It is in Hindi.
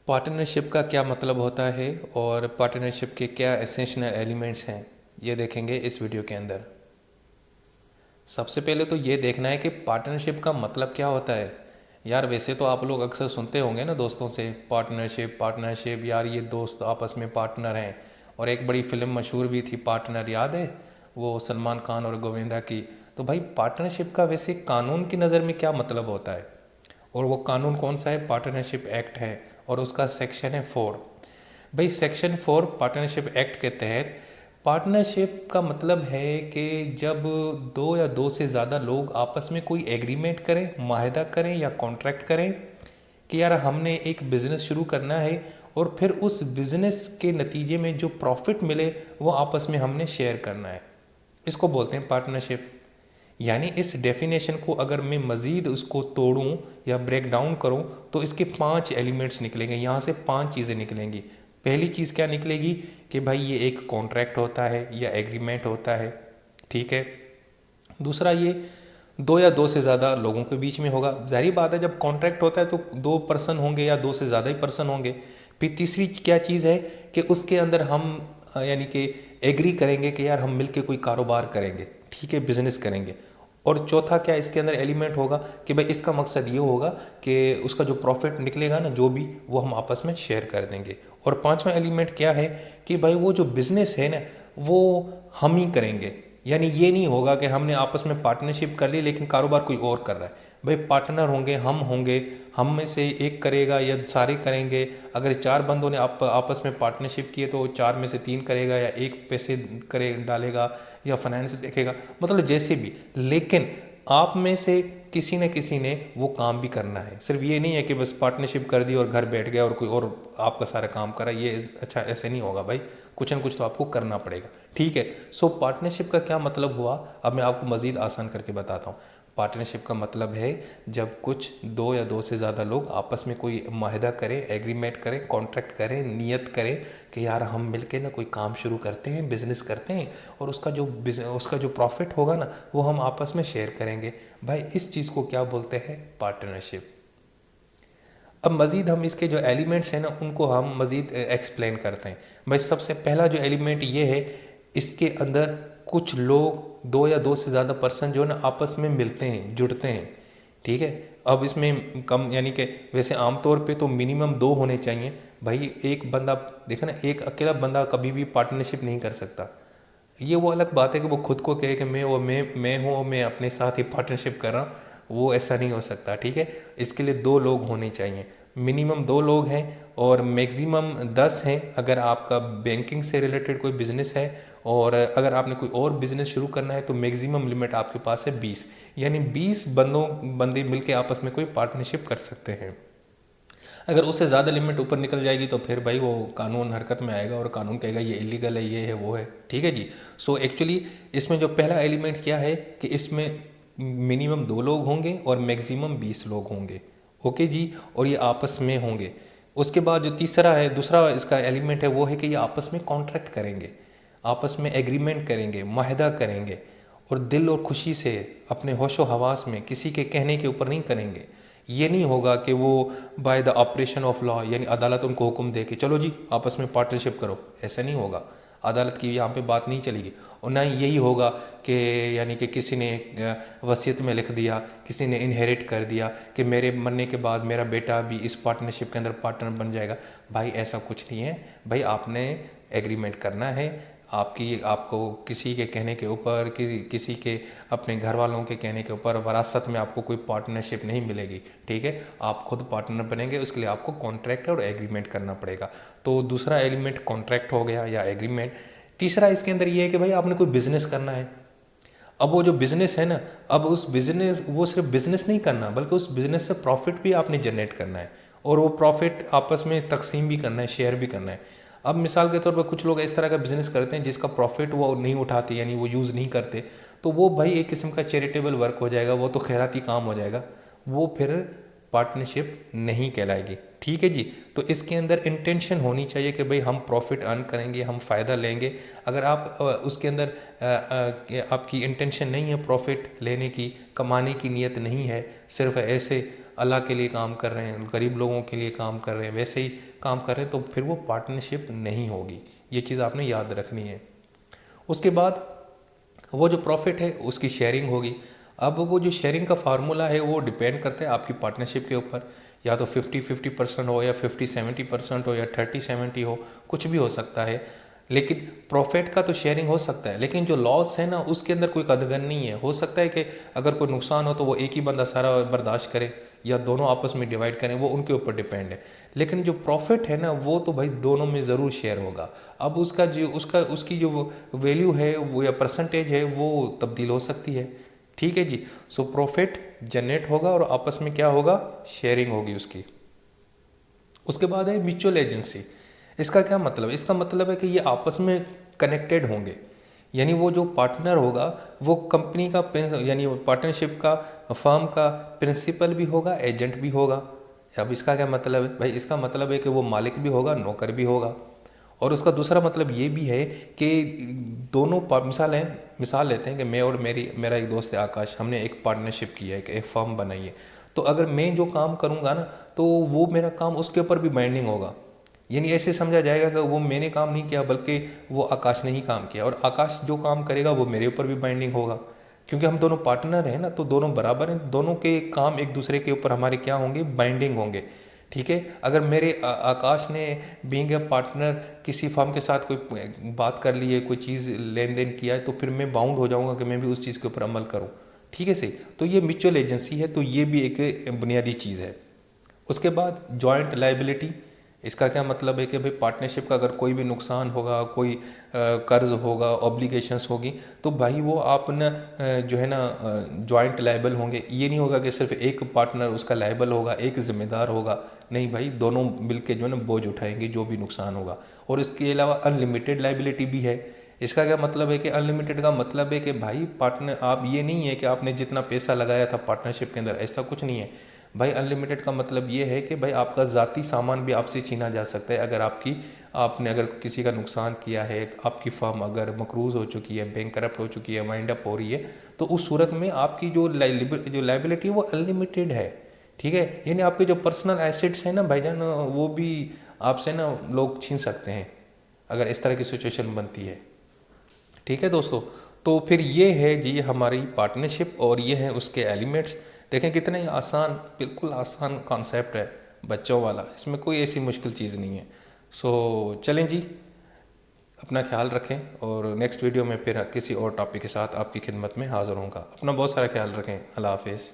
पार्टनरशिप का क्या मतलब होता है और पार्टनरशिप के क्या एसेंशियल एलिमेंट्स हैं, ये देखेंगे इस वीडियो के अंदर। सबसे पहले तो ये देखना है कि पार्टनरशिप का मतलब क्या होता है। यार वैसे तो आप लोग अक्सर सुनते होंगे ना दोस्तों से, पार्टनरशिप पार्टनरशिप, यार ये दोस्त आपस में पार्टनर हैं। और एक बड़ी फिल्म मशहूर भी थी पार्टनर, याद है, वो सलमान खान और गोविंदा की। तो भाई पार्टनरशिप का वैसे कानून की नज़र में क्या मतलब होता है, और वो कानून कौन सा है? पार्टनरशिप एक्ट है, और उसका सेक्शन है 4। भाई सेक्शन 4 पार्टनरशिप एक्ट के तहत पार्टनरशिप का मतलब है कि जब दो या दो से ज़्यादा लोग आपस में कोई एग्रीमेंट करें, माहिदा करें या कॉन्ट्रैक्ट करें कि यार हमने एक बिज़नेस शुरू करना है, और फिर उस बिज़नेस के नतीजे में जो प्रॉफिट मिले वो आपस में हमने शेयर करना है। इसको बोलते हैं पार्टनरशिप। यानी इस डेफिनेशन को अगर मैं मज़ीद उसको तोड़ूं या ब्रेक डाउन करूं तो इसके 5 एलिमेंट्स निकलेंगे, यहाँ से 5 चीज़ें निकलेंगी। पहली चीज़ क्या निकलेगी कि भाई ये एक कॉन्ट्रैक्ट होता है या एग्रीमेंट होता है, ठीक है। दूसरा, ये दो या दो से ज़्यादा लोगों के बीच में होगा। जाहिर बात है, जब कॉन्ट्रैक्ट होता है तो दो पर्सन होंगे या दो से ज़्यादा ही पर्सन होंगे। फिर तीसरी क्या चीज़ है कि उसके अंदर हम यानी कि एग्री करेंगे कि यार हम मिलके कोई कारोबार करेंगे, ठीक है, बिजनेस करेंगे। और चौथा क्या इसके अंदर एलिमेंट होगा कि भाई इसका मकसद ये होगा कि उसका जो प्रॉफिट निकलेगा ना, जो भी, वो हम आपस में शेयर कर देंगे। और पांचवा एलिमेंट क्या है कि भाई वो जो बिजनेस है ना, वो हम ही करेंगे। यानी ये नहीं होगा कि हमने आपस में पार्टनरशिप कर ली लेकिन कारोबार कोई और कर रहा है। भाई पार्टनर होंगे, हम में से एक करेगा या सारे करेंगे। अगर 4 बंदों ने आपस में पार्टनरशिप किए तो 4 में से 3 करेगा, या एक पैसे करे डालेगा या फाइनेंस देखेगा, मतलब जैसे भी। लेकिन आप में से किसी न किसी ने वो काम भी करना है। सिर्फ ये नहीं है कि बस पार्टनरशिप कर दी और घर बैठ गया और कोई और आपका सारा काम करा, ये अच्छा ऐसे नहीं होगा भाई। कुछ न कुछ तो आपको करना पड़ेगा, ठीक है। सो पार्टनरशिप का क्या मतलब हुआ, अब मैं आपको मज़ीद आसान करके बताता हूँ। पार्टनरशिप का मतलब है जब कुछ दो या दो से ज़्यादा लोग आपस में कोई माहिदा करें, एग्रीमेंट करें, कॉन्ट्रैक्ट करें, नियत करें कि यार हम मिलके ना कोई काम शुरू करते हैं, बिजनेस करते हैं, और उसका जो प्रॉफिट होगा ना, वो हम आपस में शेयर करेंगे। भाई इस चीज़ को क्या बोलते हैं? पार्टनरशिप। अब मज़ीद हम इसके जो एलिमेंट्स हैं ना, उनको हम मज़ीद एक्सप्लेन करते हैं। भाई सबसे पहला जो एलिमेंट ये है, इसके अंदर कुछ लोग, दो या दो से ज़्यादा पर्सन जो है ना, आपस में मिलते हैं, जुड़ते हैं, ठीक है। अब इसमें कम यानी कि वैसे आमतौर पे तो मिनिमम 2 होने चाहिए। भाई एक बंदा, देखा ना, एक अकेला बंदा कभी भी पार्टनरशिप नहीं कर सकता। ये वो अलग बात है कि वो खुद को कहे कि मैं हूँ और मैं अपने साथ ही पार्टनरशिप कर रहा हूँ, वो ऐसा नहीं हो सकता, ठीक है। इसके लिए 2 लोग होने चाहिए, मिनिमम 2 लोग हैं, और मैक्सिमम 10 हैं अगर आपका बैंकिंग से रिलेटेड कोई बिजनेस है। और अगर आपने कोई और बिजनेस शुरू करना है तो मैक्सिमम लिमिट आपके पास है 20। यानी 20 बंदे मिलके आपस में कोई पार्टनरशिप कर सकते हैं। अगर उससे ज़्यादा लिमिट ऊपर निकल जाएगी तो फिर भाई वो कानून हरकत में आएगा और कानून कहेगा ये इलीगल है, ये है, वो है, ठीक है जी। सो एक्चुअली इसमें जो पहला एलिमेंट क्या है कि इसमें मिनिमम 2 लोग होंगे और मैक्सिमम 20 लोग होंगे, ओके जी, और ये आपस में होंगे। उसके बाद जो तीसरा है, दूसरा इसका एलिमेंट है, वो है कि ये आपस में कॉन्ट्रैक्ट करेंगे, आपस में एग्रीमेंट करेंगे, माहिदा करेंगे, और दिल और खुशी से अपने होशो हवास में किसी के कहने के ऊपर नहीं करेंगे। ये नहीं होगा कि वो by the operation of law, यानी अदालत उनको हुक्म दे के चलो जी आपस में पार्टनरशिप करो, ऐसा नहीं होगा। अदालत की यहाँ पे बात नहीं चलेगी। और ना ही यही होगा कि यानी कि किसी ने वसीयत में लिख दिया, किसी ने इनहेरिट कर दिया कि मेरे मरने के बाद मेरा बेटा भी इस पार्टनरशिप के अंदर पार्टनर बन जाएगा। भाई ऐसा कुछ नहीं है। भाई आपने एग्रीमेंट करना है, आपको किसी के कहने के ऊपर, किसी के अपने घर वालों के कहने के ऊपर वरासत में आपको कोई पार्टनरशिप नहीं मिलेगी, ठीक है। आप खुद पार्टनर बनेंगे, उसके लिए आपको कॉन्ट्रैक्ट और एग्रीमेंट करना पड़ेगा। तो दूसरा एलिमेंट कॉन्ट्रैक्ट हो गया या एग्रीमेंट। तीसरा इसके अंदर ये है कि भाई आपने कोई बिजनेस करना है। अब वो जो बिजनेस है ना, अब उस बिजनेस, वो सिर्फ बिजनेस नहीं करना बल्कि उस बिजनेस से प्रॉफिट भी आपने जनरेट करना है, और वो प्रॉफिट आपस में तकसीम भी करना है, शेयर भी करना है। अब मिसाल के तौर पर कुछ लोग इस तरह का बिजनेस करते हैं जिसका प्रॉफिट वो नहीं उठाते, यानी वो यूज़ नहीं करते, तो वो भाई एक किस्म का चैरिटेबल वर्क हो जाएगा, वो तो खैराती काम हो जाएगा, वो फिर पार्टनरशिप नहीं कहलाएगी, ठीक है जी। तो इसके अंदर इंटेंशन होनी चाहिए कि भाई हम प्रॉफिट अर्न करेंगे, हम फ़ायदा लेंगे। अगर आप उसके अंदर आपकी इंटेंशन नहीं है प्रॉफिट लेने की, कमाने की नीयत नहीं है, सिर्फ ऐसे अल्लाह के लिए काम कर रहे हैं, गरीब लोगों के लिए काम कर रहे हैं, वैसे ही काम कर रहे हैं, तो फिर वो पार्टनरशिप नहीं होगी। ये चीज़ आपने याद रखनी है। उसके बाद वो जो प्रॉफिट है उसकी शेयरिंग होगी। अब वो जो शेयरिंग का फार्मूला है वो डिपेंड करता है आपकी पार्टनरशिप के ऊपर, या तो 50-50% हो, या 50-70% हो, या 30-70 हो, कुछ भी हो सकता है। लेकिन प्रॉफिट का तो शेयरिंग हो सकता है, लेकिन जो लॉस है ना उसके अंदर कोई कदगन नहीं है। हो सकता है कि अगर कोई नुकसान हो तो वो एक ही बंदा सारा बर्दाश्त करे, या दोनों आपस में डिवाइड करें, वो उनके ऊपर डिपेंड है। लेकिन जो प्रॉफिट है ना वो तो भाई दोनों में ज़रूर शेयर होगा। अब उसका जो उसकी जो वैल्यू है वो या परसेंटेज है वो तब्दील हो सकती है। ठीक है जी। सो प्रॉफिट जनरेट होगा और आपस में क्या होगा, शेयरिंग होगी उसकी। उसके बाद है म्यूचुअल एजेंसी। इसका क्या मतलब है? इसका मतलब है कि ये आपस में कनेक्टेड होंगे, यानी वो जो पार्टनर होगा वो कंपनी का यानी पार्टनरशिप का फर्म का प्रिंसिपल भी होगा, एजेंट भी होगा। अब इसका क्या मतलब है भाई? इसका मतलब है कि वो मालिक भी होगा, नौकर भी होगा। और उसका दूसरा मतलब ये भी है कि दोनों मिसाल लेते हैं कि मैं और मेरा एक दोस्त है आकाश, हमने एक पार्टनरशिप की है, एक फर्म बनाई है। तो अगर मैं जो काम करूँगा ना तो वो मेरा काम उसके ऊपर भी बाइंडिंग होगा। यानी ऐसे समझा जाएगा कि वो मैंने काम नहीं किया बल्कि वो आकाश ने ही काम किया, और आकाश जो काम करेगा वो मेरे ऊपर भी बाइंडिंग होगा। क्योंकि हम दोनों पार्टनर हैं ना, तो दोनों बराबर हैं, दोनों के काम एक दूसरे के ऊपर हमारे क्या होंगे, बाइंडिंग होंगे। ठीक है। अगर मेरे आकाश ने बीइंग ए पार्टनर किसी फर्म के साथ कोई बात कर ली है, कोई चीज़ लेन देन किया है, तो फिर मैं बाउंड हो जाऊंगा कि मैं भी उस चीज़ के ऊपर अमल करूं। ठीक है सही। तो ये म्यूचुअल एजेंसी है, तो ये भी एक बुनियादी चीज़ है। उसके बाद जॉइंट लाइबिलिटी। इसका क्या मतलब है कि भाई पार्टनरशिप का अगर कोई भी नुकसान होगा, कोई कर्ज होगा, ऑब्लिगेशंस होगी, तो भाई वो आप न जो है ना जॉइंट लाइबल होंगे। ये नहीं होगा कि सिर्फ एक पार्टनर उसका लाइबल होगा, एक जिम्मेदार होगा। नहीं भाई, दोनों मिलके जो है ना बोझ उठाएंगे जो भी नुकसान होगा। और इसके अलावा अनलिमिटेड लाइबिलिटी भी है। इसका क्या मतलब है कि अनलिमिटेड का मतलब है कि भाई पार्टनर, आप ये नहीं है कि आपने जितना पैसा लगाया था पार्टनरशिप के अंदर, ऐसा कुछ नहीं है भाई। अनलिमिटेड का मतलब ये है कि भाई आपका ज़ाती सामान भी आपसे छीना जा सकता है। अगर आपने अगर किसी का नुकसान किया है, आपकी फर्म अगर मकरूज़ हो चुकी है, बैंक करप्ट हो चुकी है, वाइंड अप हो रही है, तो उस सूरत में आपकी जो लाइबिलिटी है वो अनलिमिटेड है। ठीक है। यानी आपके जो पर्सनल एसेट्स हैं ना भाईजान, वो भी आपसे ना लोग छीन सकते हैं अगर इस तरह की सिचुएशन बनती है। ठीक है दोस्तों। तो फिर ये है जी हमारी पार्टनरशिप, और ये हैं उसके एलिमेंट्स। देखें कितने आसान, बिल्कुल आसान कॉन्सेप्ट है बच्चों वाला, इसमें कोई ऐसी मुश्किल चीज़ नहीं है। सो चलें जी, अपना ख्याल रखें, और नेक्स्ट वीडियो में फिर किसी और टॉपिक के साथ आपकी खिदमत में हाज़िर होऊंगा। अपना बहुत सारा ख्याल रखें। अल्लाह हाफिज़।